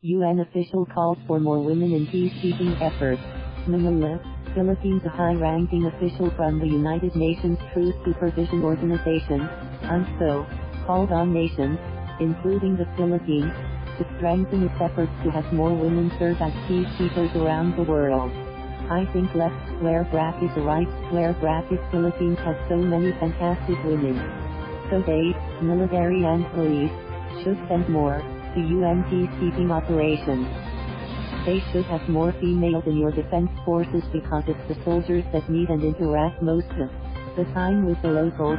UN official calls for more women in peacekeeping efforts. Manila, Philippines. A high-ranking official from the United Nations Truce Supervision Organization, UNTSO, called on nations, including the Philippines, to strengthen its efforts to have more women serve as peacekeepers around the world. I think left square bracket to right square bracket Philippines has so many fantastic women. So they, military and police, should send more to UN peacekeeping operations. They should have more females in your defense forces because it's the soldiers that meet and interact most of the time with the locals,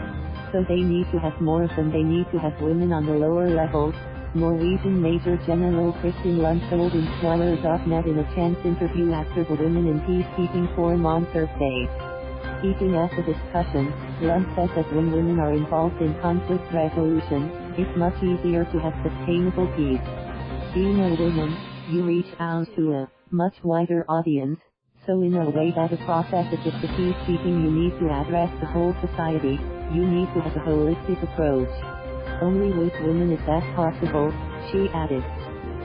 so they need to have more of them. They need to have women on the lower levels. Norwegian Major General Kristin Lund told Inquirer.net in a chance interview after the Women in Peacekeeping Forum on Thursday. Speaking at the discussion, Lund said that when women are involved in conflict resolution, it's much easier to have sustainable peace. Being a woman, you reach out to a much wider audience, so in a way that a process is the peacekeeping you need to address the whole society, you need to have a holistic approach. Only with women is that possible, she added.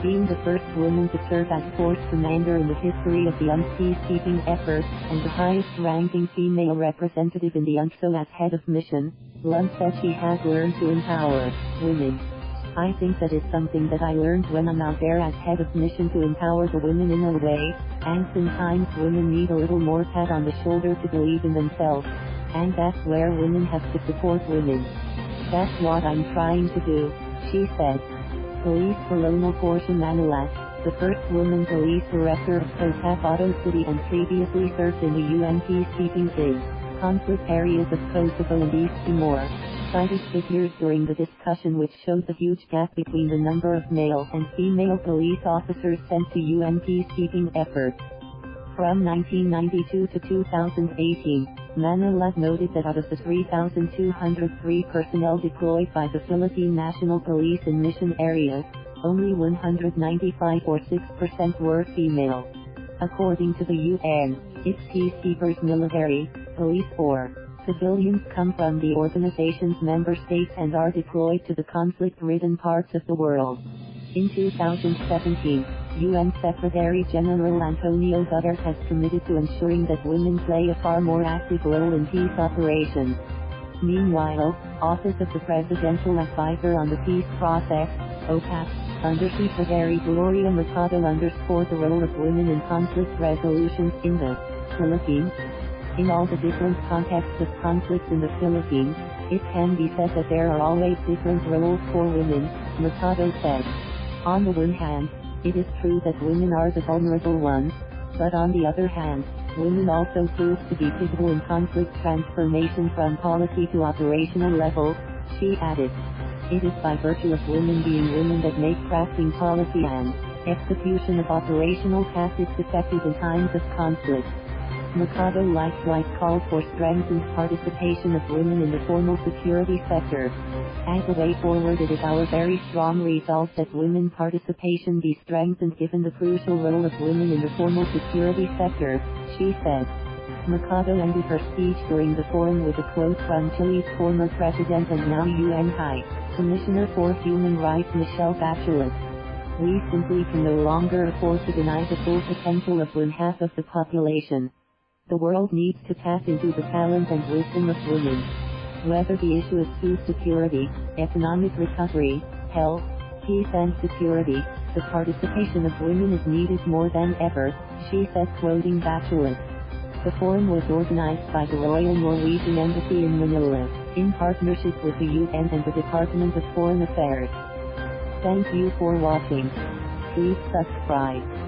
Being the first woman to serve as force commander in the history of the UNTSO peacekeeping effort, and the highest-ranking female representative in the UNTSO as head of mission, Lund said she has learned to empower women. I think that is something that I learned when I'm out there as head of mission, to empower the women in a way, and sometimes women need a little more pat on the shoulder to believe in themselves, and that's where women have to support women. That's what I'm trying to do, she said. Police Colonel Portia Manalad, the first woman police director of Cotabato City and previously served in the UN peacekeeping conflict areas of Kosovo and East Timor, cited figures during the discussion which showed the huge gap between the number of male and female police officers sent to UN peacekeeping efforts. From 1992 to 2018, Manalad noted that out of the 3,203 personnel deployed by the Philippine National Police in mission areas, only 195 or 6% were female. According to the UN, its peacekeepers, military, police or civilians, come from the organization's member states and are deployed to the conflict-ridden parts of the world. In 2017, UN Secretary-General António Gutteres has committed to ensuring that women play a far more active role in peace operations. Meanwhile, Office of the Presidential Advisor on the Peace Process, OPAPP, Undersecretary Gloria Mercado underscored the role of women in conflict resolutions in the Philippines. In all the different contexts of conflicts in the Philippines, it can be said that there are always different roles for women, Mercado said. On the one hand, it is true that women are the vulnerable ones, but on the other hand, women also prove to be pivotal in conflict transformation from policy to operational levels, she added. It is by virtue of women being women that make crafting policy and execution of operational tactics effective in times of conflict. Mercado likewise called for strengthened participation of women in the formal security sector. As a way forward, it is our very strong resolve that women participation be strengthened given the crucial role of women in the formal security sector, she said. Mercado ended her speech during the forum with a quote from Chile's former president and now UN High Commissioner for Human Rights Michelle Bachelet. We simply can no longer afford to deny the full potential of one half of the population. The world needs to tap into the talent and wisdom of women. Whether the issue is food security, economic recovery, health, peace and security, the participation of women is needed more than ever, she said, quoting Bachelet. The forum was organized by the Royal Norwegian Embassy in Manila, in partnership with the UN and the Department of Foreign Affairs. Thank you for watching. Please subscribe.